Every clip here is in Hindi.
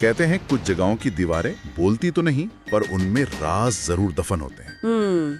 कहते हैं कुछ जगहों की दीवारें बोलती तो नहीं, पर उनमें राज जरूर दफन होते हैं।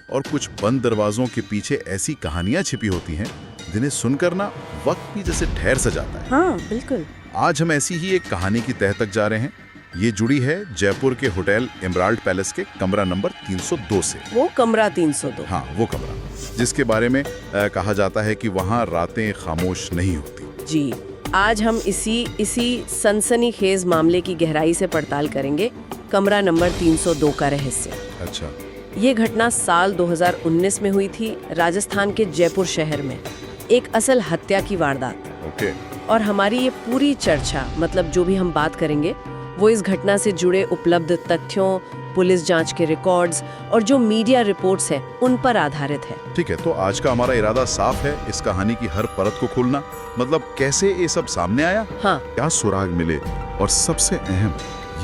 और कुछ बंद दरवाजों के पीछे ऐसी कहानियां छिपी होती हैं जिन्हें सुनकर ना वक्त भी जैसे ठहर सा जाता है। हाँ बिल्कुल। आज हम ऐसी ही एक कहानी की तह तक जा रहे हैं। ये जुड़ी है जयपुर के होटल एमराल्ड पैलेस के कमरा नंबर 302 से। वो कमरा 302। हाँ, वो कमरा जिसके बारे में कहा जाता है कि वहाँ रातें खामोश नहीं होती। जी, आज हम इसी सनसनीखेज मामले की गहराई से पड़ताल करेंगे। कमरा नंबर 302 का रहस्य। अच्छा। ये घटना साल 2019 में हुई थी, राजस्थान के जयपुर शहर में। एक असल हत्या की वारदात। ओके। और हमारी ये पूरी चर्चा, मतलब जो भी हम बात करेंगे, वो इस घटना से जुड़े उपलब्ध तथ्यों, पुलिस जांच के रिकॉर्ड्स और जो मीडिया रिपोर्ट्स हैं उन पर आधारित है। ठीक है, तो आज का हमारा इरादा साफ है, इस कहानी की हर परत को खोलना। मतलब कैसे ये सब सामने आया, हाँ, क्या सुराग मिले, और सबसे अहम,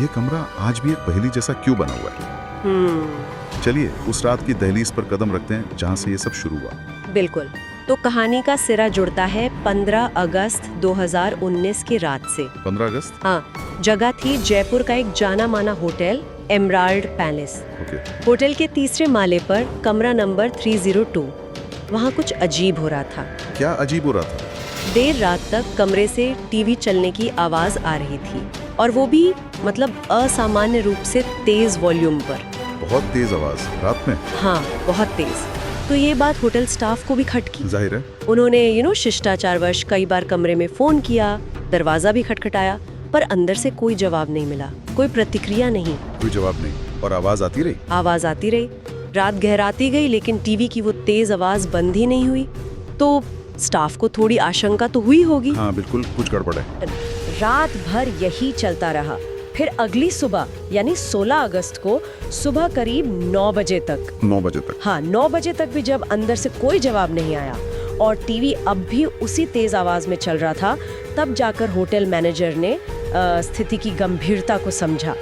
ये कमरा आज भी एक पहेली जैसा क्यों बना हुआ है। चलिए उस रात की दहलीज पर कदम रखते हैं जहाँ से ये सब शुरू हुआ। बिल्कुल। तो कहानी का सिरा जुड़ता है 15 अगस्त 2019 की रात से। 15 अगस्त? हाँ, जगह थी जयपुर का एक जाना माना होटल एमराल्ड पैलेस। होटल के तीसरे माले पर कमरा नंबर 302। वहाँ कुछ अजीब हो रहा था। क्या अजीब हो रहा था? देर रात तक कमरे से टीवी चलने की आवाज आ रही थी, और वो भी मतलब असामान्य रूप से तेज वॉल्यूम पर। बहुत तेज आवाज रात में? हाँ, बहुत तेज। तो ये बात होटल स्टाफ को भी खटकी। जाहिर है। उन्होंने शिष्टाचारवश कई बार कमरे में फोन किया, दरवाजा भी खटखटाया, पर अंदर से कोई जवाब नहीं मिला, कोई प्रतिक्रिया नहीं। कोई जवाब नहीं, और आवाज आती रही? आवाज आती रही। रात गहराती गई, लेकिन टीवी की वो तेज आवाज बंद ही नहीं हुई। तो स्टाफ को थोड़ी आशंका तो हुई होगी। हाँ बिल्कुल, कुछ गड़बड़ है। रात भर यही चलता रहा। फिर अगली सुबह यानी 16 अगस्त को सुबह करीब 9 बजे तक। 9 बजे तक? हाँ, 9 बजे तक भी जब अंदर से कोई जवाब नहीं आया और टीवी अब भी उसी तेज आवाज में चल रहा था, तब जाकर होटल मैनेजर ने स्थिति की गंभीरता को समझा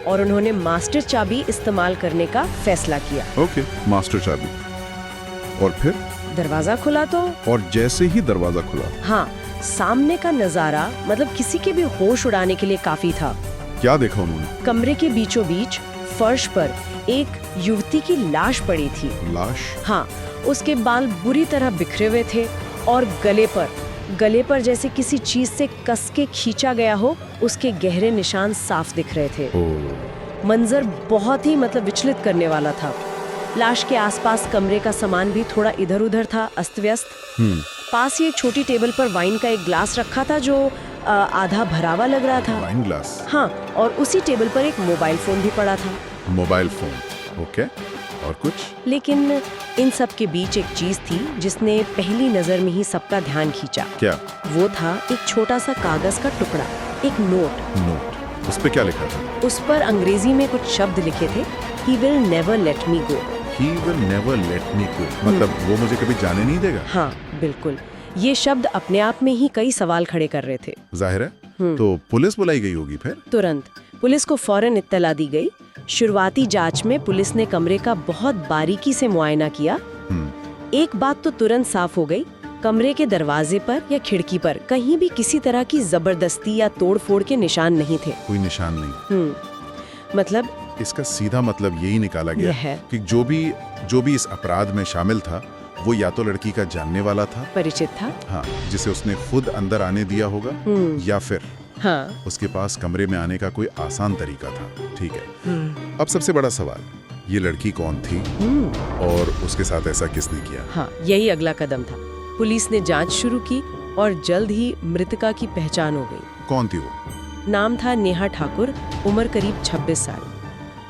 और उन्होंने मास्टर चाबी इस्तेमाल करने का फैसला किया। ओके, मास्टर चाबी। और फिर दरवाजा खुला तो? और जैसे ही दरवाजा खुला, हाँ, सामने का नजारा मतलब किसी के भी होश उड़ाने के लिए काफी था। क्या देखा उन्होंने? कमरे के बीचों बीच फर्श पर एक युवती की लाश पड़ी थी। लाश? हाँ, उसके बाल बुरी तरह बिखरे हुए थे और गले पर जैसे किसी चीज से कस के खींचा गया हो, उसके गहरे निशान साफ दिख रहे थे। मंजर बहुत ही विचलित करने वाला था। लाश के आसपास कमरे का सामान भी थोड़ा इधर उधर था, अस्त व्यस्त। पास ही एक छोटी टेबल पर वाइन का एक ग्लास रखा था जो आधा भरा हुआ लग रहा था। Wine glass? हाँ, और उसी टेबल पर एक मोबाइल फोन भी पड़ा था। Mobile phone, okay. और कुछ? लेकिन इन सब के बीच एक चीज थी जिसने पहली नजर में ही सबका ध्यान खींचा। क्या? वो था एक छोटा सा कागज का टुकड़ा, एक नोट। उस पे क्या लिखा था? उस पर अंग्रेजी में कुछ शब्द लिखे थे। He will never let me go. He will never let me go। मतलब वो मुझे कभी जाने नहीं देगा? हाँ बिल्कुल। ये शब्द अपने आप में ही कई सवाल खड़े कर रहे थे। जाहिर है। तो पुलिस बुलाई गई होगी फिर? तुरंत पुलिस को फौरन इत्तला दी गई। शुरुआती जांच में पुलिस ने कमरे का बहुत बारीकी से मुआयना किया। एक बात तो तुरंत साफ हो गई, कमरे के दरवाजे पर या खिड़की पर कहीं भी किसी तरह की जबरदस्ती या तोड़फोड़ के निशान नहीं थे। कोई निशान नहीं? मतलब इसका सीधा मतलब यही निकाला गया है कि जो भी इस अपराध में शामिल था, वो या तो लड़की का जानने वाला था, परिचित था, हाँ, जिसे उसने खुद अंदर आने दिया होगा, या फिर हाँ, उसके पास कमरे में आने का कोई आसान तरीका था। ठीक है। अब सबसे बड़ा सवाल, ये लड़की कौन थी और उसके साथ ऐसा किसने किया? हाँ, यही अगला कदम था। पुलिस ने जांच शुरू की और जल्द ही मृतका की पहचान हो गई। कौन थी वो? नाम था नेहा ठाकुर, उम्र करीब 26 साल।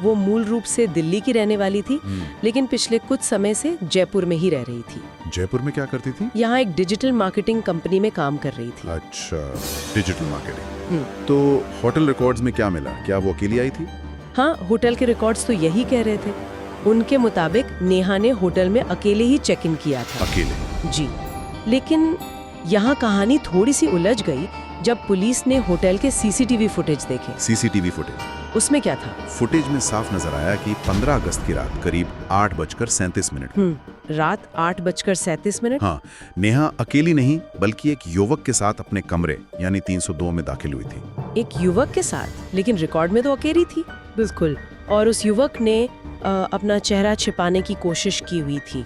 वो मूल रूप से दिल्ली की रहने वाली थी, लेकिन पिछले कुछ समय से जयपुर में ही रह रही थी। जयपुर में क्या करती थी? यहाँ एक डिजिटल मार्केटिंग कंपनी में काम कर रही थी। अच्छा, डिजिटल मार्केटिंग। तो होटल रिकॉर्ड्स में क्या मिला? क्या वो अकेली आई थी? हाँ, होटल के रिकॉर्ड्स तो यही कह रहे थे। उनके मुताबिक नेहा ने होटल में अकेले ही चेक इन किया था। अकेले? जी। लेकिन यहाँ कहानी थोड़ी सी उलझ गई जब पुलिस ने होटल के सीसीटीवी फुटेज देखे। CCTV footage? उसमें क्या था? फुटेज में साफ नजर आया कि 15 अगस्त की रात करीब 8:37। रात 8:37? हाँ, नेहा अकेली नहीं बल्कि एक युवक के साथ अपने कमरे यानी 302 में दाखिल हुई थी। एक युवक के साथ, लेकिन रिकॉर्ड में तो अकेली थी। बिल्कुल। और उस युवक ने अपना चेहरा छिपाने की कोशिश की हुई थी।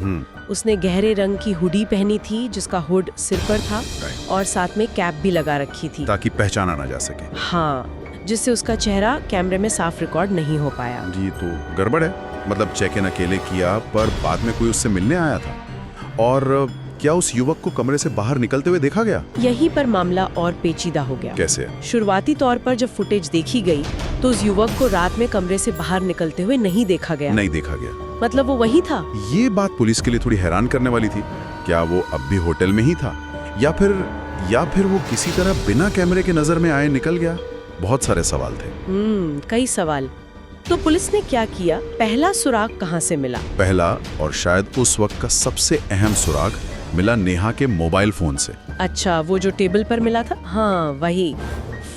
उसने गहरे रंग की हुडी पहनी थी जिसका हुड सिर पर था और साथ में कैप भी लगा रखी थी ताकि पहचाना ना जा सके। हाँ, जिससे उसका चेहरा कैमरे में साफ रिकॉर्ड नहीं हो पाया। ये तो गड़बड़ है। मतलब चेक इन अकेले किया पर बाद में कोई उससे मिलने आया था? और क्या उस युवक को कमरे से बाहर निकलते हुए देखा गया? यहीं पर मामला और पेचीदा हो गया। कैसे? शुरुआती तौर पर जब फुटेज देखी गई तो उस युवक को रात में कमरे से बाहर निकलते हुए नहीं देखा गया। नहीं देखा गया मतलब वो वहीं था। ये बात पुलिस के लिए थोड़ी हैरान करने वाली थी। क्या वो अब भी होटल में ही था या फिर वो किसी तरह बिना कैमरे के नजर में आए निकल गया? बहुत सारे सवाल थे। कई सवाल। तो पुलिस ने क्या किया? पहला सुराग कहाँ से मिला? पहला और शायद उस वक्त का सबसे अहम सुराग मिला नेहा के मोबाइल फोन से। अच्छा, वो जो टेबल पर मिला था? हाँ, वही।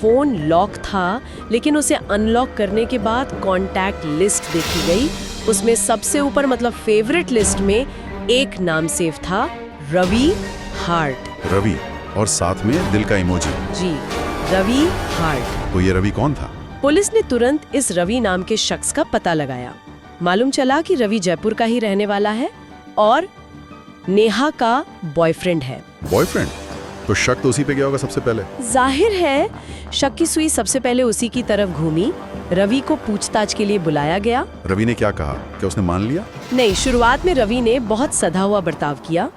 फोन लॉक था, लेकिन उसे अनलॉक करने के बाद कॉन्टैक्ट लिस्ट देखी गई। उसमें सबसे ऊपर, मतलब फेवरेट लिस्ट में, एक नाम सेव था, रवि हार्ट। रवि और साथ में दिल का इमोजी। जी, रवि हार्ट। तो ये रवि कौन था? पुलिस ने तुरंत इस रवि नाम के शख्स का पता लगाया। मालूम चला कि रवि जयपुर का ही रहने वाला है और नेहा का बॉयफ्रेंड है। बॉयफ्रेंड? तो शक तो उसी पे गया होगा सबसे पहले। जाहिर है शक की सुई सबसे पहले उसी की तरफ घूमी। रवि को पूछताछ के लिए बुलाया गया। रवि ने क्या कहा? क्या उसने मान लिया? नहीं, शुरुआत में रवि ने बहुत सधा हुआ बर्ताव किया।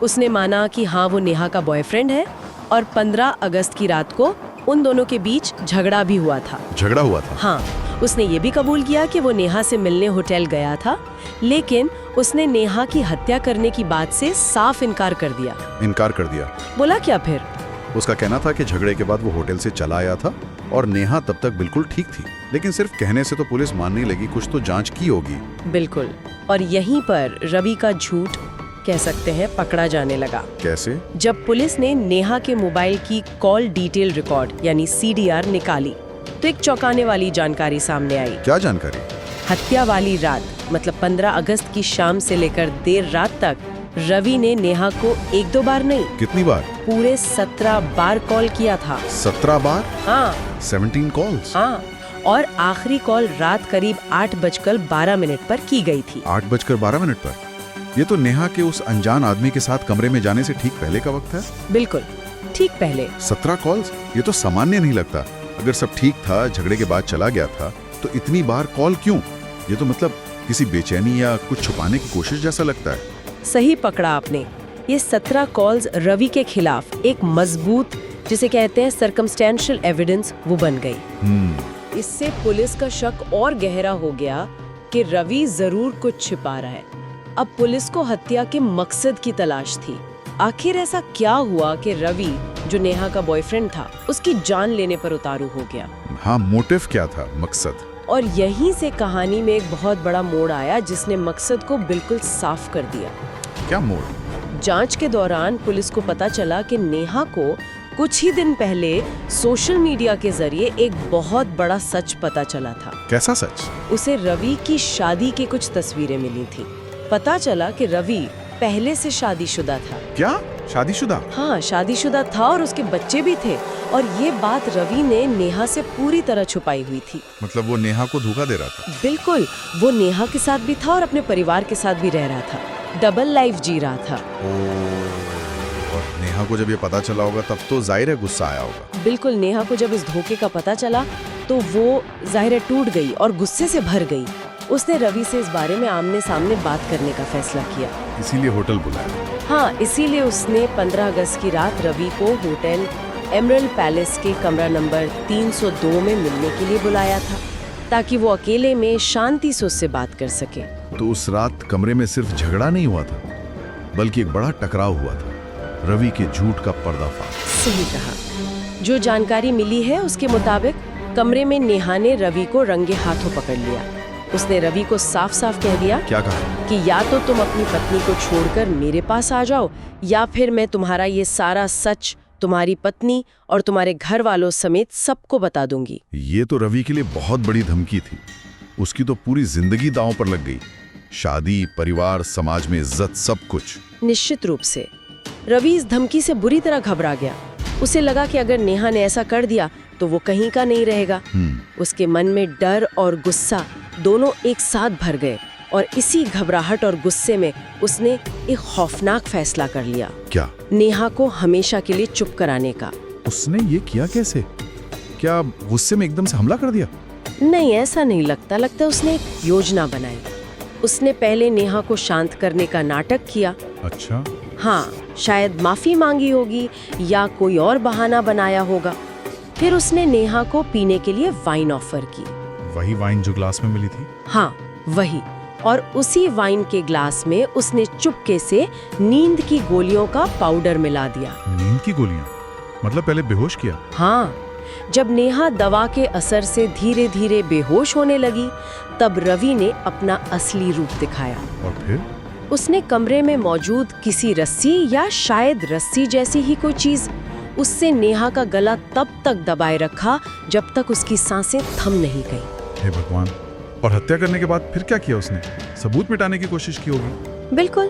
उसने माना कि हाँ, वो नेहा का बॉयफ्रेंड है और 15 अगस्त की रात को उन दोनों के बीच झगड़ा भी हुआ था। झगड़ा हुआ था? हाँ, उसने ये भी कबूल किया कि वो नेहा से मिलने होटल गया था, लेकिन उसने नेहा की हत्या करने की बात से साफ इनकार कर दिया। इनकार कर दिया? बोला क्या फिर? उसका कहना था कि झगड़े के बाद वो होटल से चला आया था और नेहा तब तक बिल्कुल ठीक थी। लेकिन सिर्फ कहने से तो पुलिस मानने लगी, कुछ तो जांच की होगी। बिल्कुल। और यहीं पर रवि का झूठ, कह सकते हैं, पकड़ा जाने लगा। कैसे? जब पुलिस ने नेहा के मोबाइल की कॉल डिटेल रिकॉर्ड यानी CDR निकाली तो एक चौंकाने वाली जानकारी सामने आई। क्या जानकारी? हत्या वाली रात, मतलब 15 अगस्त की शाम से लेकर देर रात तक रवि ने नेहा को 1-2 बार नहीं, कितनी बार? पूरे 17 बार कॉल किया था। 17 बार? हाँ। 17 कॉल्स? हाँ, और आखिरी कॉल रात करीब 8:12 पर की गई थी। 8:12 पर? ये तो नेहा के उस अनजान आदमी के साथ कमरे में जाने से ठीक पहले का वक्त है। बिल्कुल, ठीक पहले। 17 कॉल्स? ये तो सामान्य नहीं लगता। अगर सब ठीक था, झगड़े के बाद चला गया था, तो इतनी बार कॉल क्यों? ये तो मतलब किसी बेचैनी या कुछ छुपाने की कोशिश जैसा लगता है। सही पकड़ा आपने। ये 17 कॉल्स रवि के खिलाफ एक मजबूत, जिसे कहते हैं सर्कमस्टेंशियल एविडेंस, वो बन गई। इससे पुलिस का शक और गहरा हो गया कि रवि जरूर कुछ छिपा रहा है। अब पुलिस को हत्या के मकसद की तलाश थी। आखिर ऐसा क्या हुआ कि रवि, जो नेहा का बॉयफ्रेंड था, उसकी जान लेने पर उतारू हो गया? हाँ, मोटिव क्या था, मकसद? और यहीं से कहानी में एक बहुत बड़ा मोड़ आया जिसने मकसद को बिल्कुल साफ कर दिया। क्या मोड़? जांच के दौरान पुलिस को पता चला कि नेहा को कुछ ही दिन पहले सोशल मीडिया के जरिए एक बहुत बड़ा सच पता चला था। कैसा सच? उसे रवि की शादी की कुछ तस्वीरें मिली थी। पता चला कि रवि पहले से शादीशुदा था। क्या? शादीशुदा? हाँ, शादीशुदा था और उसके बच्चे भी थे। और ये बात रवि ने नेहा से पूरी तरह छुपाई हुई थी। मतलब वो नेहा को धोखा दे रहा था? बिल्कुल, वो नेहा के साथ भी था और अपने परिवार के साथ भी रह रहा था। डबल लाइफ जी रहा था। और नेहा को जब ये पता चला होगा तब तो जाहिर है गुस्सा आया होगा। बिल्कुल, नेहा को जब इस धोखे का पता चला तो वो जाहिर है टूट गई और गुस्से से भर गई। उसने रवि से इस बारे में आमने सामने बात करने का फैसला किया। इसीलिए होटल बुलाया? हाँ, इसीलिए उसने 15 अगस्त की रात रवि को होटल एमरल्ड पैलेस के कमरा नंबर 302 में मिलने के लिए बुलाया था, ताकि वो अकेले में शांति से उससे बात कर सके। तो उस रात कमरे में सिर्फ झगड़ा नहीं हुआ था, बल्कि एक बड़ा टकराव हुआ था। रवि के झूठ का पर्दाफाश। सही कहा। जो जानकारी मिली है उसके मुताबिक कमरे में नेहा ने रवि को रंगे हाथों पकड़ लिया। उसने रवि को साफ साफ कह दिया। क्या कहा? कि या तो तुम अपनी पत्नी को छोड़कर मेरे पास आ जाओ, या फिर मैं तुम्हारा ये सारा सच तुम्हारी पत्नी और तुम्हारे घर वालों समेत सबको बता दूंगी। ये तो रवि के लिए बहुत बड़ी धमकी थी। उसकी तो पूरी जिंदगी दांव पर लग गई। शादी, परिवार, समाज में इज्जत, सब कुछ। निश्चित रूप से रवि इस धमकी से बुरी तरह घबरा गया। उसे लगा कि अगर नेहा ने ऐसा कर दिया तो वो कहीं का नहीं रहेगा। उसके मन में डर और गुस्सा दोनों एक साथ भर गए और इसी घबराहट और गुस्से में उसने एक खौफनाक फैसला कर लिया। क्या? नेहा को हमेशा के लिए चुप कराने का। उसने ये किया कैसे? क्या गुस्से में एकदम से हमला कर दिया? नहीं, ऐसा नहीं लगता उसने एक योजना बनाई। उसने पहले नेहा को शांत करने का नाटक किया। अच्छा। हाँ, शायद माफी मांगी होगी या कोई और बहाना बनाया होगा। फिर उसने नेहा को पीने के लिए वाइन ऑफर की। वही वाइन जो ग्लास में मिली थी? हाँ, वही। और उसी वाइन के ग्लास में उसने चुपके से नींद की गोलियों का पाउडर मिला दिया। नींद की गोलियां? मतलब पहले बेहोश किया? हाँ। जब नेहा दवा के असर से धीरे धीरे बेहोश होने लगी, तब रवि ने अपना असली रूप दिखाया। और फिर? उसने कमरे में मौजूद किसी रस्सी या शायद रस्सी जैसी ही कोई चीज, उससे नेहा का गला तब तक दबाए रखा जब तक उसकी सांसें थम नहीं गईं। हे भगवान! और हत्या करने के बाद फिर क्या किया उसने? सबूत मिटाने की कोशिश की होगी। बिल्कुल।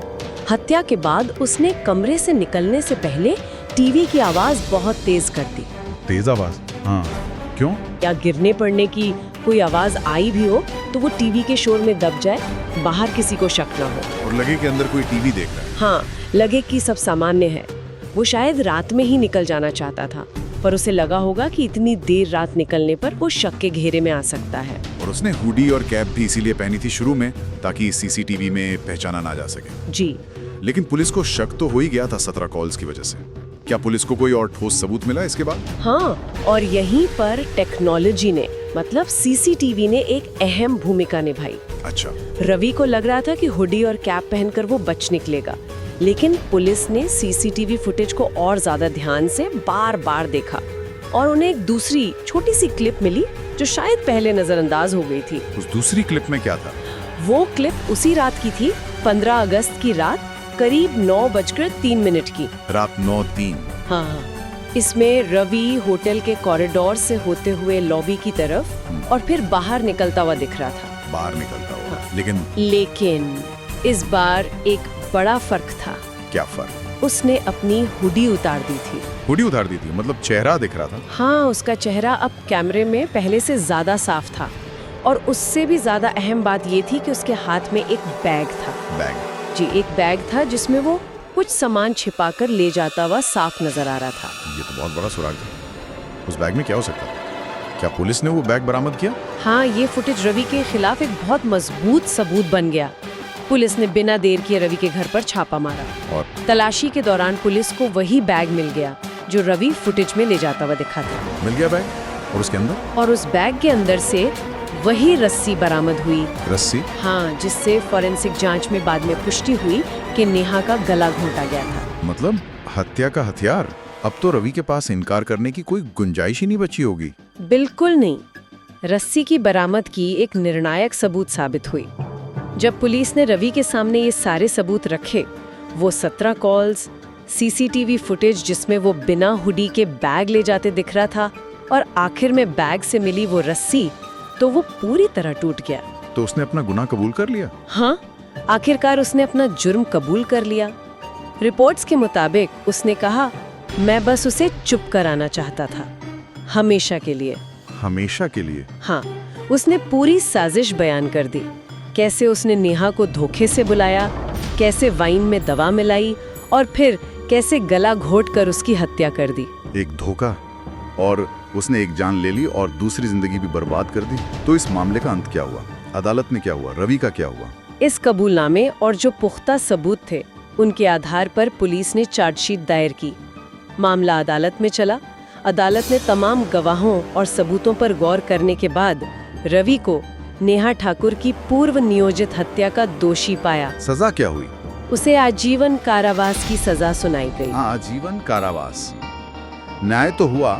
हत्या के बाद उसने कमरे से निकलने से पहले टीवी की आवाज बहुत तेज कर दी। तेज आवाज? हाँ, क्यों? या गिरने पड़ने की कोई आवाज आई भी हो तो वो टीवी के शोर में दब जाए, बाहर किसी को शक न हो। और लगे कि अंदर कोई टीवी देख रहा है। हाँ, लगे कि सब सामान्य है। वो शायद रात में ही निकल जाना चाहता था, पर उसे लगा होगा कि इतनी देर रात निकलने पर वो शक के घेरे में आ सकता है। और उसने हुडी और कैप भी इसीलिए पहनी थी शुरू में, ताकि सीसीटीवी में पहचाना ना जा सके। जी। लेकिन पुलिस को शक तो हो ही गया था 17 कॉल्स की वजह से। क्या पुलिस को कोई और ठोस सबूत मिला इसके बाद? हाँ, और यहीं पर टेक्नोलॉजी ने, मतलब सीसीटीवी ने एक अहम भूमिका निभाई। अच्छा। रवि को लग रहा था कि हुडी और कैप पहनकर वो बच निकलेगा, लेकिन पुलिस ने सीसीटीवी फुटेज को और ज्यादा ध्यान से बार-बार देखा और उन्हें एक दूसरी छोटी सी क्लिप मिली जो शायद पहले नजरअंदाज हो गई थी। उस दूसरी क्लिप में क्या था? वो क्लिप उसी रात की थी, 15 अगस्त की रात, करीब 9:03 की। रात 9:03। हाँ। इसमें रवि होटल के कॉरिडोर से होते हुए लॉबी की तरफ और फिर बाहर निकलता हुआ दिख रहा था। बाहर निकलता हुआ। हाँ। लेकिन इस बार एक बड़ा फर्क था। क्या फर्क? उसने अपनी हुडी उतार दी थी। हुडी उतार दी थी? मतलब चेहरा दिख रहा था? हाँ, उसका चेहरा अब कैमरे में पहले से ज्यादा साफ था और उससे भी ज्यादा अहम बात ये थी कि उसके हाथ में एक बैग था। बैग? जी, एक बैग था जिसमें वो कुछ सामान छिपाकर ले जाता हुआ साफ नजर आ रहा था। ये तो बहुत बड़ा सुराग था। उस बैग में क्या हो सकता था? क्या पुलिस ने वो बैग बरामद किया? हाँ, ये फुटेज रवि के खिलाफ एक बहुत मजबूत सबूत बन गया। पुलिस ने बिना देर किए रवि के घर पर छापा मारा और तलाशी के दौरान पुलिस को वही बैग मिल गया जो रवि फुटेज में ले जाता हुआ दिखा था। मिल गया बैग? और उसके अंदर? और उस बैग के अंदर से वही रस्सी बरामद हुई। रस्सी? हाँ, जिससे फॉरेंसिक जांच में बाद में पुष्टि हुई कि नेहा का गला घोंटा गया था। मतलब हत्या का हथियार? अब तो रवि के पास इनकार करने की कोई गुंजाइश ही नहीं बची होगी। बिल्कुल नहीं। रस्सी की बरामदगी एक निर्णायक सबूत साबित हुई। जब पुलिस ने रवि के सामने ये सारे सबूत रखे, वो 17 कॉल्स, सीसीटीवी फुटेज जिसमें वो बिना हुडी के बैग ले जाते दिख रहा था और आखिर में बैग से मिली वो रस्सी, तो वो पूरी तरह टूट गया। तो उसने अपना गुनाह कबूल कर लिया? हाँ, आखिरकार उसने अपना जुर्म कबूल कर लिया। रिपोर्ट्स के मुताबिक उसने कहा, मैं बस उसे चुप कराना चाहता था, हमेशा के लिए। हमेशा के लिए? हाँ, उसने पूरी साजिश बयान कर दी। कैसे उसने नेहा को धोखे से बुलाया, कैसे वाइन में दवा मिलाई और फिर कैसे गला घोंटकर उसकी हत्या कर दी। एक धोखा, और उसने एक जान ले ली और दूसरी जिंदगी भी बर्बाद कर दी। तो इस मामले का अंत क्या हुआ? अदालत में क्या हुआ? रवि का क्या हुआ? इस कबूलनामे और जो पुख्ता सबूत थे, उनके आधार पर पुलिस ने चार्जशीट दायर की। मामला अदालत में चला। अदालत ने तमाम गवाहों और सबूतों पर गौर करने के बाद रवि को नेहा ठाकुर की पूर्व नियोजित हत्या का दोषी पाया। सजा क्या हुई? उसे आजीवन कारावास की सजा सुनाई गई। आजीवन कारावास। न्याय तो हुआ,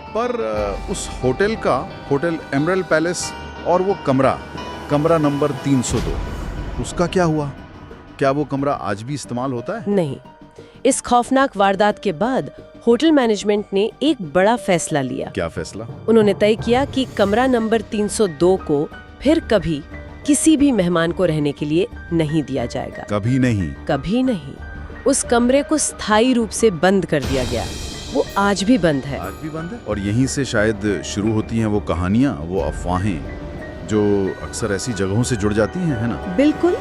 पर उस होटल का, होटल एमरल्ड पैलेस, और वो कमरा नंबर 302, उसका क्या हुआ? क्या वो कमरा आज भी इस्तेमाल होता है? नहीं। इस खौफनाक वारदात के बाद होटल मैनेजमेंट ने एक बड़ा फैसला लिया। क्या फैसला? उन्होंने तय किया कि कमरा नंबर 302 को फिर कभी किसी भी मेहमान को रहने के लिए नहीं दिया जाएगा। कभी नहीं? कभी नहीं। उस कमरे को स्थायी रूप से बंद कर दिया गया। वो आज भी बंद है। आज भी बंद है। और यहीं से शायद शुरू होती हैं वो कहानियां, वो अफवाहें जो अक्सर ऐसी जगहों से जुड़ जाती हैं, है ना? बिल्कुल।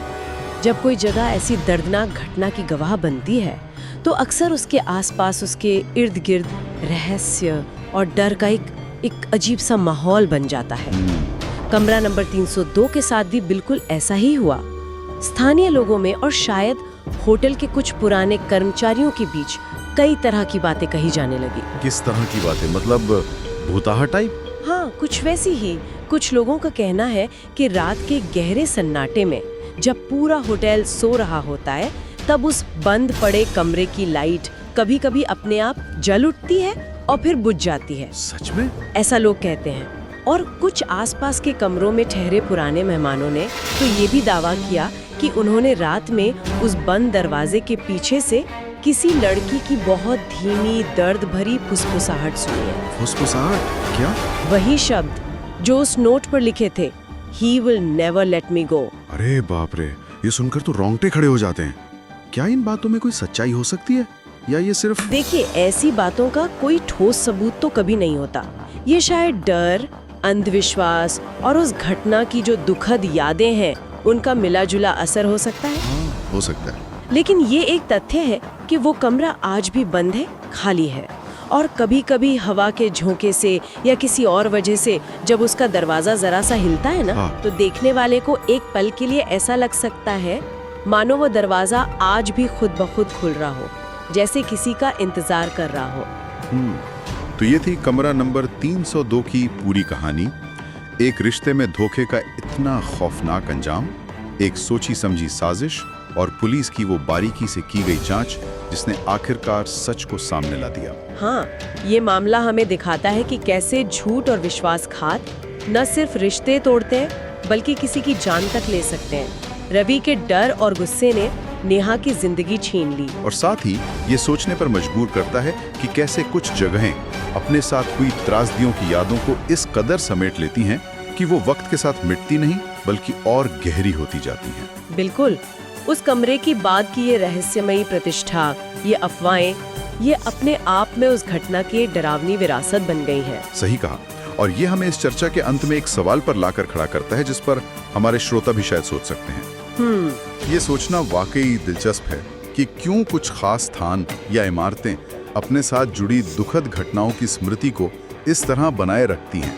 जब कोई जगह ऐसी दर्दनाक घटना की गवाह बनती है तो अक्सर उसके आसपास, उसके इर्द गिर्द रहस्य और डर का एक अजीब सा माहौल बन जाता है। कमरा नंबर 302 के साथ भी बिल्कुल ऐसा ही हुआ। स्थानीय लोगों में और शायद होटल के कुछ पुराने कर्मचारियों के बीच कई तरह की बातें कही जाने लगी। किस तरह की बातें? मतलब भूताहा टाइप? हाँ, कुछ वैसी ही। कुछ लोगों का कहना है कि रात के गहरे सन्नाटे में जब पूरा होटल सो रहा होता है तब उस बंद पड़े कमरे की लाइट कभी-कभी अपने आप जल उठती है और फिर बुझ जाती है। सच में? ऐसा लोग कहते हैं। और कुछ आसपास के कमरों में ठहरे पुराने मेहमानों ने तो ये भी दावा किया कि उन्होंने रात में उस बंद दरवाजे के पीछे से किसी लड़की की बहुत धीमी दर्द भरी फुसफुसाहट सुनी है। फुसफुसाहट? क्या? वही शब्द जो उस नोट पर लिखे थे, He will never let me go। अरे बाप रे, ये सुनकर तो रोंगटे खड़े हो जाते हैं। क्या इन बातों में कोई सच्चाई हो सकती है या ये सिर्फ? देखिए, ऐसी बातों का कोई ठोस सबूत तो कभी नहीं होता। ये शायद डर, अंधविश्वास और उस घटना की जो दुखद यादें हैं उनका मिला जुला असर हो सकता है। हाँ, हो सकता है। लेकिन ये एक तथ्य है कि वो कमरा आज भी बंद है, खाली है। और कभी-कभी हवा के झोंके से या किसी और वजह से जब उसका दरवाजा जरा सा हिलता है ना, हाँ। तो देखने वाले को एक पल के लिए ऐसा लग सकता है मानो वो दरवाजा आज भी खुद ब खुद खुल रहा हो, जैसे किसी का इंतजार कर रहा हो। तो ये थी कमरा नंबर 302 की पूरी कहानी। एक रिश्ते में धोखे का इतना खौफनाक अंजाम, एक सोची समझी साजिश और पुलिस की वो बारीकी से की गई जांच जिसने आखिरकार सच को सामने ला दिया। हाँ, ये मामला हमें दिखाता है कि कैसे झूठ और विश्वासघात न सिर्फ रिश्ते तोड़ते हैं बल्कि किसी की जान तक ले सकते हैं। रवि के डर और गुस्से ने नेहा की जिंदगी छीन ली और साथ ही ये सोचने पर मजबूर करता है कि कैसे कुछ जगहें अपने साथ हुई त्रासदियों की यादों को इस कदर समेट लेती हैं कि वो वक्त के साथ मिटती नहीं बल्कि और गहरी होती जाती हैं। बिल्कुल। उस कमरे की बाद की ये रहस्यमयी प्रतिष्ठा, ये अफवाहें, ये अपने आप में उस घटना की डरावनी विरासत बन गई है। सही कहा। और ये हमें इस चर्चा के अंत में एक सवाल पर लाकर खड़ा करता है जिस पर हमारे श्रोता भी शायद सोच सकते हैं। ये सोचना वाकई दिलचस्प है कि क्यों कुछ खास स्थान या इमारतें अपने साथ जुड़ी दुखद घटनाओं की स्मृति को इस तरह बनाए रखती हैं।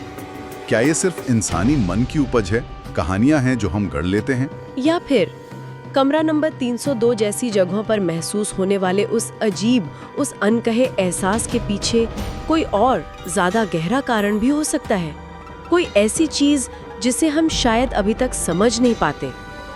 क्या ये सिर्फ इंसानी मन की उपज है, कहानियां हैं जो हम गढ़ लेते हैं, या फिर कमरा नंबर 302 जैसी जगहों पर महसूस होने वाले उस अजीब, उस अनकहे एहसास के पीछे कोई और ज्यादा गहरा कारण भी हो सकता है? कोई ऐसी चीज जिसे हम शायद अभी तक समझ नहीं पाते।